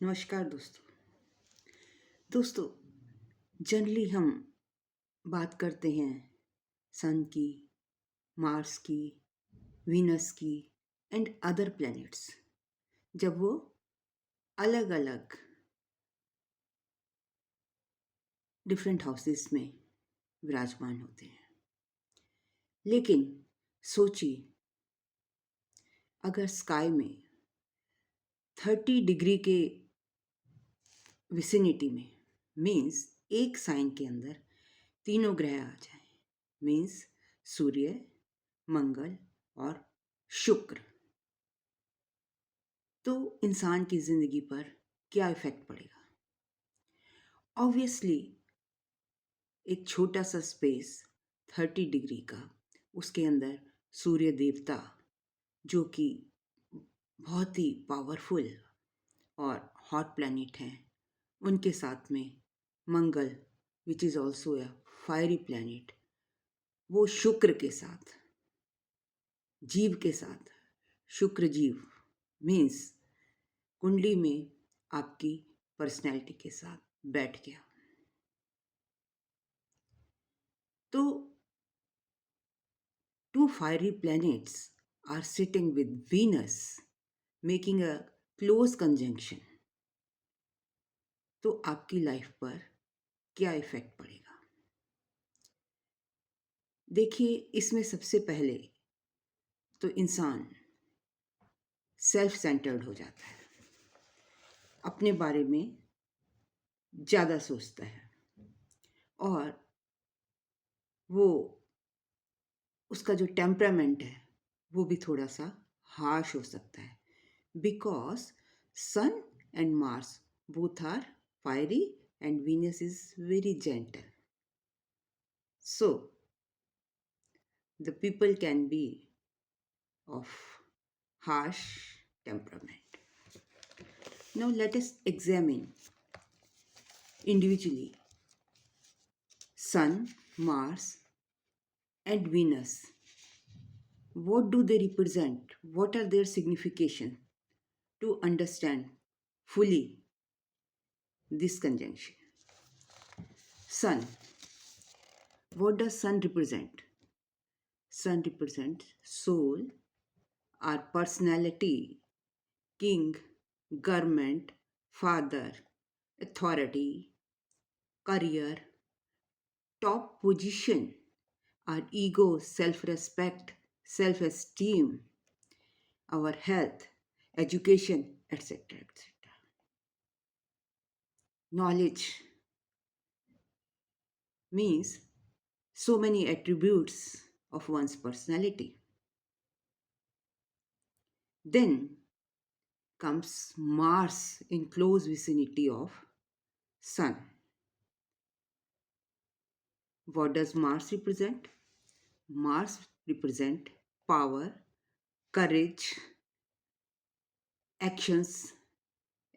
नमस्कार दोस्तों जनरली हम बात करते हैं सन की, मार्स की, वीनस की एंड अदर प्लैनेट्स जब वो अलग अलग डिफरेंट हाउसेस में विराजमान होते हैं। लेकिन सोचिए, अगर स्काई में 30 डिग्री के विसिनिटी में मीन्स एक साइन के अंदर तीनों ग्रह आ जाएं, मीन्स सूर्य, मंगल और शुक्र, तो इंसान की ज़िंदगी पर क्या इफ़ेक्ट पड़ेगा। ऑब्वियसली एक छोटा सा स्पेस 30 डिग्री का, उसके अंदर सूर्य देवता जो कि बहुत ही पावरफुल और हॉट प्लैनेट हैं, उनके साथ में Mangal which is also a fiery planet, वो शुक्र के साथ, जीव के साथ, शुक्र जीव मीन्स कुंडली में आपकी पर्सनैलिटी के साथ बैठ गया। तो two fiery planets are sitting with Venus, making a close conjunction. तो आपकी लाइफ पर क्या इफेक्ट पड़ेगा? देखिए, इसमें सबसे पहले तो इंसान सेल्फ सेंटर्ड हो जाता है, अपने बारे में ज़्यादा सोचता है और वो उसका जो टेम्परामेंट है वो भी थोड़ा सा हार्श हो सकता है, because sun and Mars both are fiery and Venus is very gentle. So, the people can be of harsh temperament. Now, let us examine individually Sun, Mars, and Venus. What do they represent? What are their signification to understand fully this conjunction? Sun. What does Sun represent? Sun represents soul, our personality, king, government, father, authority, career, top position, our ego, self respect, self esteem, our health, education, etc. etc. Knowledge means so many attributes of one's personality. Then comes Mars in close vicinity of Sun. What does Mars represent? Mars represent power, courage, actions,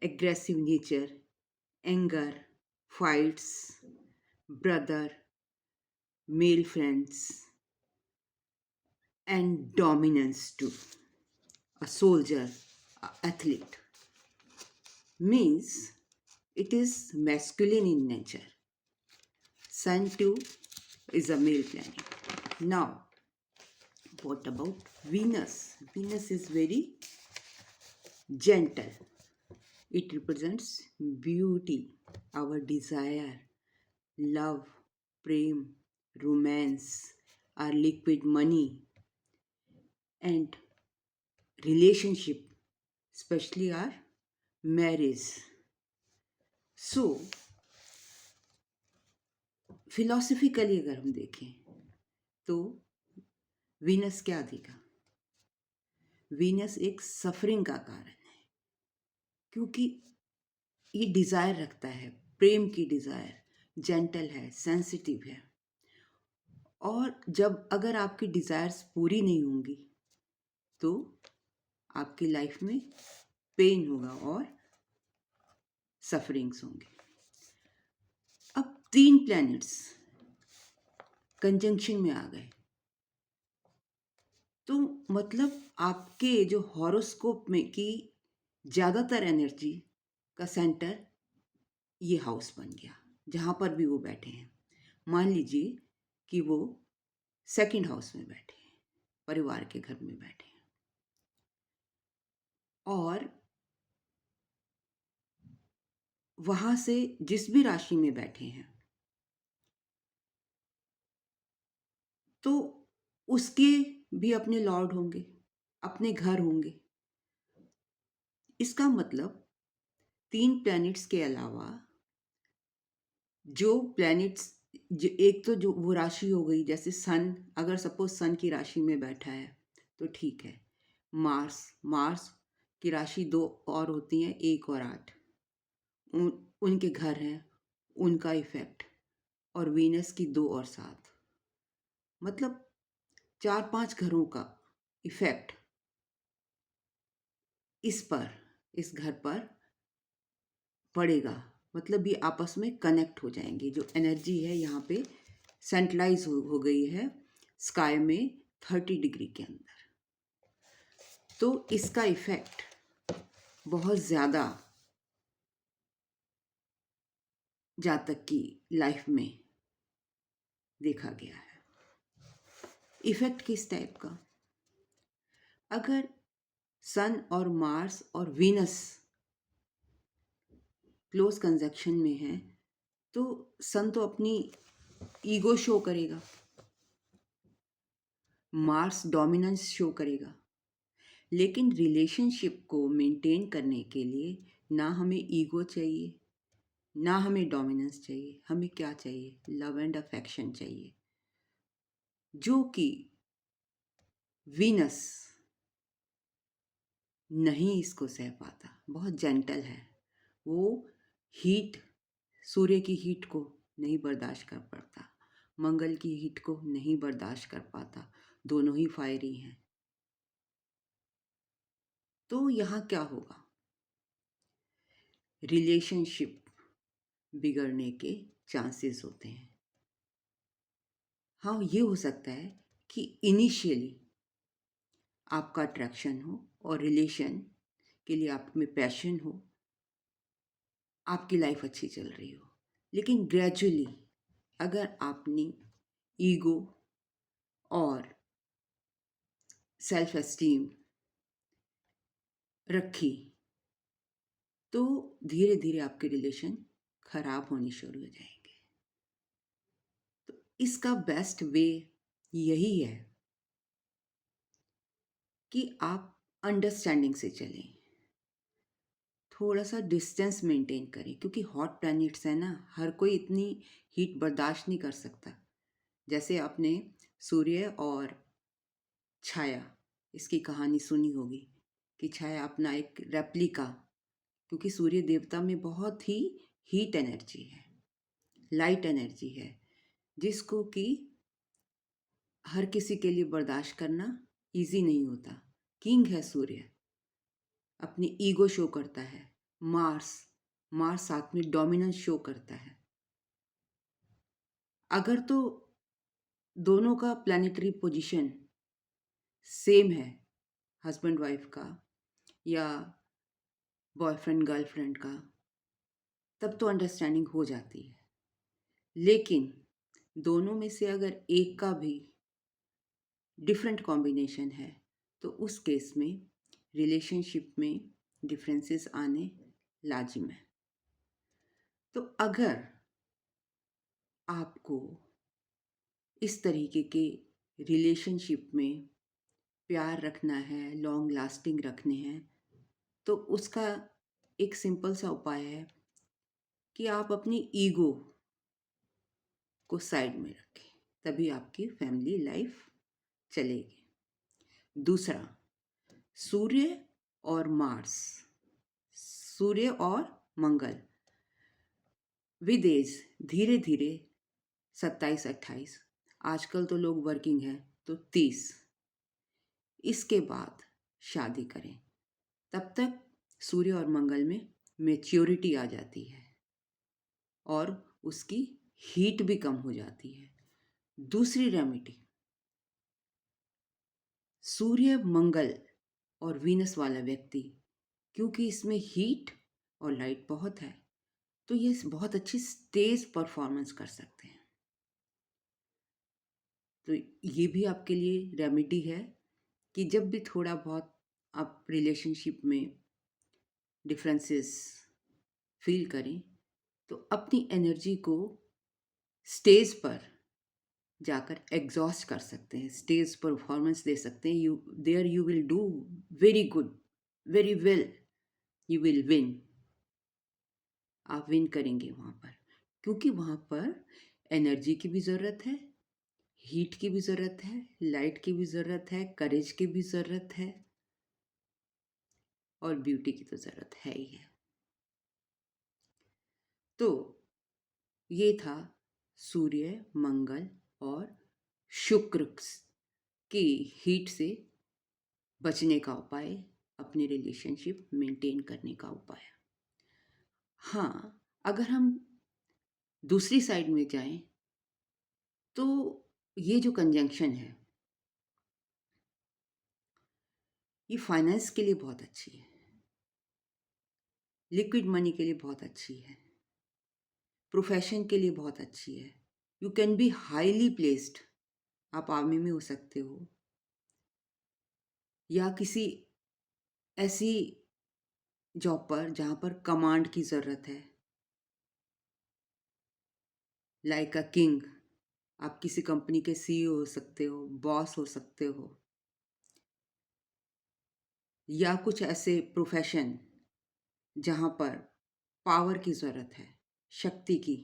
aggressive nature, anger, fights, brother, male friends, and dominance too. A soldier, a athlete. Means it is masculine in nature. Sun too is a male planet. Now, what about Venus? Venus is very gentle. It represents beauty, our desire, love, prem, romance, our liquid money, and relationship, especially our marriage. So, philosophically अगर हम देखें तो Venus क्या देगा? Venus एक suffering का कारण है, क्योंकि ये डिज़ायर रखता है, प्रेम की डिज़ायर, जेंटल है, सेंसिटिव है, और जब अगर आपकी डिज़ायर्स पूरी नहीं होंगी तो आपकी लाइफ में पेन होगा और सफरिंग्स होंगे। अब 3 प्लैनेट्स कंजंक्शन में आ गए तो मतलब आपके जो हॉरोस्कोप में की ज़्यादातर एनर्जी का सेंटर ये हाउस बन गया जहाँ पर भी वो बैठे हैं। मान लीजिए कि वो सेकंड हाउस में बैठे हैं, परिवार के घर में बैठे हैं, और वहाँ से जिस भी राशि में बैठे हैं तो उसके भी अपने लॉर्ड होंगे, अपने घर होंगे। इसका मतलब 3 प्लैनेट्स के अलावा जो प्लैनेट्स, एक तो जो वो राशि हो गई, जैसे सन, अगर सपोज सन की राशि में बैठा है तो ठीक है। मार्स, मार्स की राशि 2 और होती हैं, 1 और 8, उनके घर हैं, उनका इफेक्ट। और वीनस की 2 और 7, मतलब 4-5 घरों का इफेक्ट इस घर पर पड़ेगा। मतलब ये आपस में कनेक्ट हो जाएंगे। जो एनर्जी है यहाँ पे सेंट्रलाइज हो गई है स्काई में 30 डिग्री के अंदर। तो इसका इफेक्ट बहुत ज़्यादा जातक की लाइफ में देखा गया है। इफेक्ट किस टाइप का? अगर सन और मार्स और वीनस क्लोज कंजक्शन में है तो सन तो अपनी ईगो शो करेगा, मार्स डोमिनेंस शो करेगा। लेकिन रिलेशनशिप को मेंटेन करने के लिए ना हमें ईगो चाहिए, ना हमें डोमिनेंस चाहिए। हमें क्या चाहिए? लव एंड अफेक्शन चाहिए, जो कि वीनस नहीं इसको सह पाता। बहुत जेंटल है वो, हीट, सूर्य की हीट को नहीं बर्दाश्त कर पाता, मंगल की हीट को नहीं बर्दाश्त कर पाता। दोनों ही फायरी हैं। तो यहाँ क्या होगा? रिलेशनशिप बिगड़ने के चांसेस होते हैं। हाँ, ये हो सकता है कि इनिशियली आपका अट्रैक्शन हो और रिलेशन के लिए आप में पैशन हो, आपकी लाइफ अच्छी चल रही हो। लेकिन ग्रेजुअली अगर आपने ईगो और सेल्फ एस्टीम रखी तो धीरे धीरे आपके रिलेशन खराब होने शुरू हो जाएंगे। तो इसका बेस्ट वे यही है कि आप अंडरस्टैंडिंग से चलें, थोड़ा सा डिस्टेंस मेंटेन करें, क्योंकि हॉट प्लैनेट्स है ना, हर कोई इतनी हीट बर्दाश्त नहीं कर सकता। जैसे आपने सूर्य और छाया, इसकी कहानी सुनी होगी कि छाया अपना एक रेप्लिका, क्योंकि सूर्य देवता में बहुत ही हीट एनर्जी है, लाइट एनर्जी है, जिसको कि हर किसी के लिए बर्दाश्त करना इजी नहीं होता। किंग है सूर्य, अपनी ईगो शो करता है। मार्स, मार्स साथ में डोमिनेंस शो करता है। अगर तो दोनों का प्लानिटरी पोजीशन सेम है, हस्बैंड वाइफ का या बॉयफ्रेंड गर्लफ्रेंड का, तब तो अंडरस्टैंडिंग हो जाती है। लेकिन दोनों में से अगर एक का भी डिफरेंट कॉम्बिनेशन है तो उस केस में रिलेशनशिप में डिफरेंसेस आने लाजिम है। तो अगर आपको इस तरीके के रिलेशनशिप में प्यार रखना है, लॉन्ग लास्टिंग रखने हैं, तो उसका एक सिंपल सा उपाय है कि आप अपनी ईगो को साइड में रखें, तभी आपकी फैमिली लाइफ चलेगी। दूसरा, सूर्य और मार्स, सूर्य और मंगल विदेश धीरे धीरे 27-28, आजकल तो लोग वर्किंग है तो 30, इसके बाद शादी करें। तब तक सूर्य और मंगल में मैच्योरिटी आ जाती है और उसकी हीट भी कम हो जाती है। दूसरी रेमेडी, सूर्य मंगल और वीनस वाला व्यक्ति, क्योंकि इसमें हीट और लाइट बहुत है, तो ये बहुत अच्छी स्टेज परफॉर्मेंस कर सकते हैं। तो ये भी आपके लिए रेमेडी है कि जब भी थोड़ा बहुत आप रिलेशनशिप में डिफरेंसेस फील करें, तो अपनी एनर्जी को स्टेज पर जाकर एग्जॉस्ट कर सकते हैं, स्टेज परफॉर्मेंस दे सकते हैं। You will do very good, very well, you will win. आप विन करेंगे वहाँ पर, क्योंकि वहाँ पर एनर्जी की भी ज़रूरत है, हीट की भी ज़रूरत है, लाइट की भी ज़रूरत है, करेज की भी ज़रूरत है, और ब्यूटी की तो ज़रूरत है ही है। तो ये था सूर्य, मंगल और शुक्र की हीट से बचने का उपाय, अपने रिलेशनशिप मेंटेन करने का उपाय। हाँ, अगर हम दूसरी साइड में जाएं, तो ये जो कंजंक्शन है, ये फाइनेंस के लिए बहुत अच्छी है, लिक्विड मनी के लिए बहुत अच्छी है, प्रोफेशन के लिए बहुत अच्छी है। You can be highly placed, आप आर्मी में हो सकते हो, या किसी ऐसी जॉब पर जहाँ पर कमांड की ज़रूरत है, लाइक अ किंग। आप किसी कंपनी के सीईओ हो सकते हो, बॉस हो सकते हो, या कुछ ऐसे प्रोफेशन जहाँ पर पावर की ज़रूरत है, शक्ति की,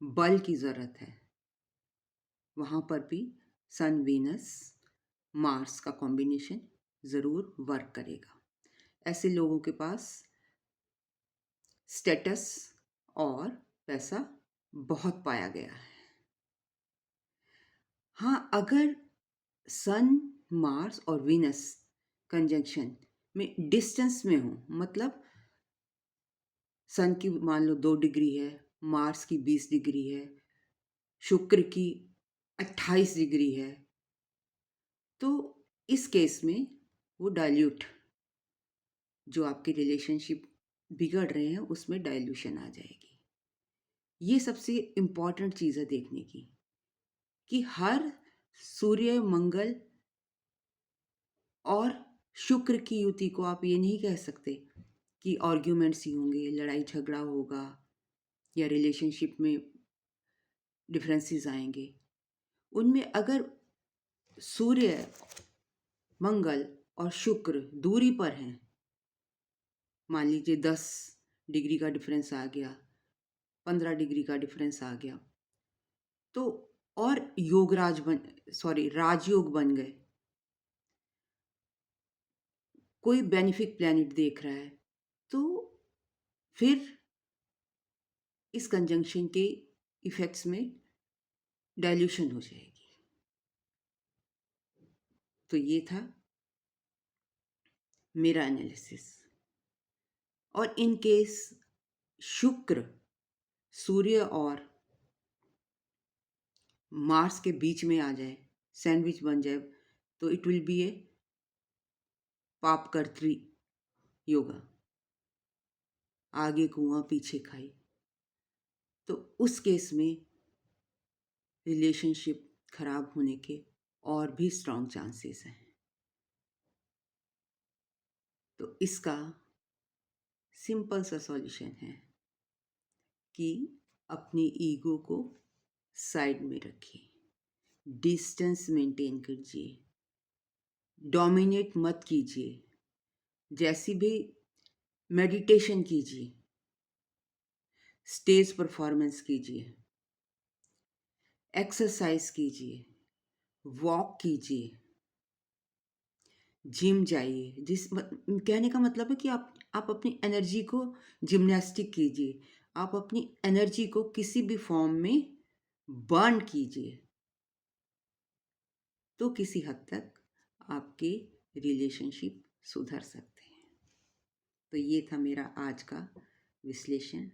बल की ज़रूरत है, वहाँ पर भी सन, वीनस, मार्स का कॉम्बिनेशन ज़रूर वर्क करेगा। ऐसे लोगों के पास स्टेटस और पैसा बहुत पाया गया है। हाँ, अगर सन, मार्स और वीनस कंजंक्शन में डिस्टेंस में हो, मतलब सन की मान लो 2 डिग्री है, मार्स की 20 डिग्री है, शुक्र की 28 डिग्री है, तो इस केस में वो डाइल्यूट, जो आपके रिलेशनशिप बिगड़ रहे हैं उसमें डाइल्यूशन आ जाएगी। ये सबसे इम्पॉर्टेंट चीज़ है देखने की, कि हर सूर्य, मंगल और शुक्र की युति को आप ये नहीं कह सकते कि आर्ग्यूमेंट्स ही होंगे, लड़ाई झगड़ा होगा, या रिलेशनशिप में डिफरेंसेस आएंगे। उनमें अगर सूर्य, मंगल और शुक्र दूरी पर हैं, मान लीजिए 10 डिग्री का डिफरेंस आ गया, 15 डिग्री का डिफरेंस आ गया, तो और राजयोग बन गए, कोई बेनिफिक प्लैनेट देख रहा है, तो फिर इस कंजंक्शन के इफेक्ट्स में डाइल्यूशन हो जाएगी। तो ये था मेरा एनालिसिस। और इन केस शुक्र सूर्य और मार्स के बीच में आ जाए, सैंडविच बन जाए, तो इट विल बी ए पापकर्त्री योगा, आगे कुआं पीछे खाई। तो उस केस में रिलेशनशिप खराब होने के और भी स्ट्रॉन्ग चांसेस हैं। तो इसका सिंपल सा सॉल्यूशन है कि अपनी ईगो को साइड में रखिए, डिस्टेंस मेंटेन कीजिए, डोमिनेट मत कीजिए, जैसी भी मेडिटेशन कीजिए, स्टेज परफॉर्मेंस कीजिए, एक्सरसाइज कीजिए, वॉक कीजिए, जिम जाइए। कहने का मतलब है कि आप अपनी एनर्जी को जिम्नास्टिक कीजिए, आप अपनी एनर्जी को किसी भी फॉर्म में बर्न कीजिए, तो किसी हद तक आपके रिलेशनशिप सुधर सकते हैं। तो ये था मेरा आज का विश्लेषण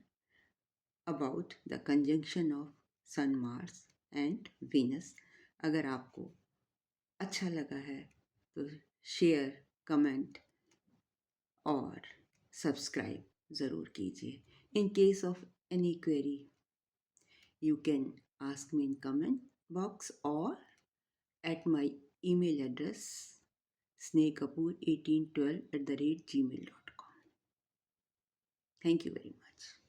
about the conjunction of sun, Mars and Venus. अगर आपको अच्छा लगा है तो शेयर, कमेंट और सब्सक्राइब ज़रूर कीजिए. In case of any query, you can ask me in comment box or at my email address snehkapoor1812 @gmail.com. Thank you very much.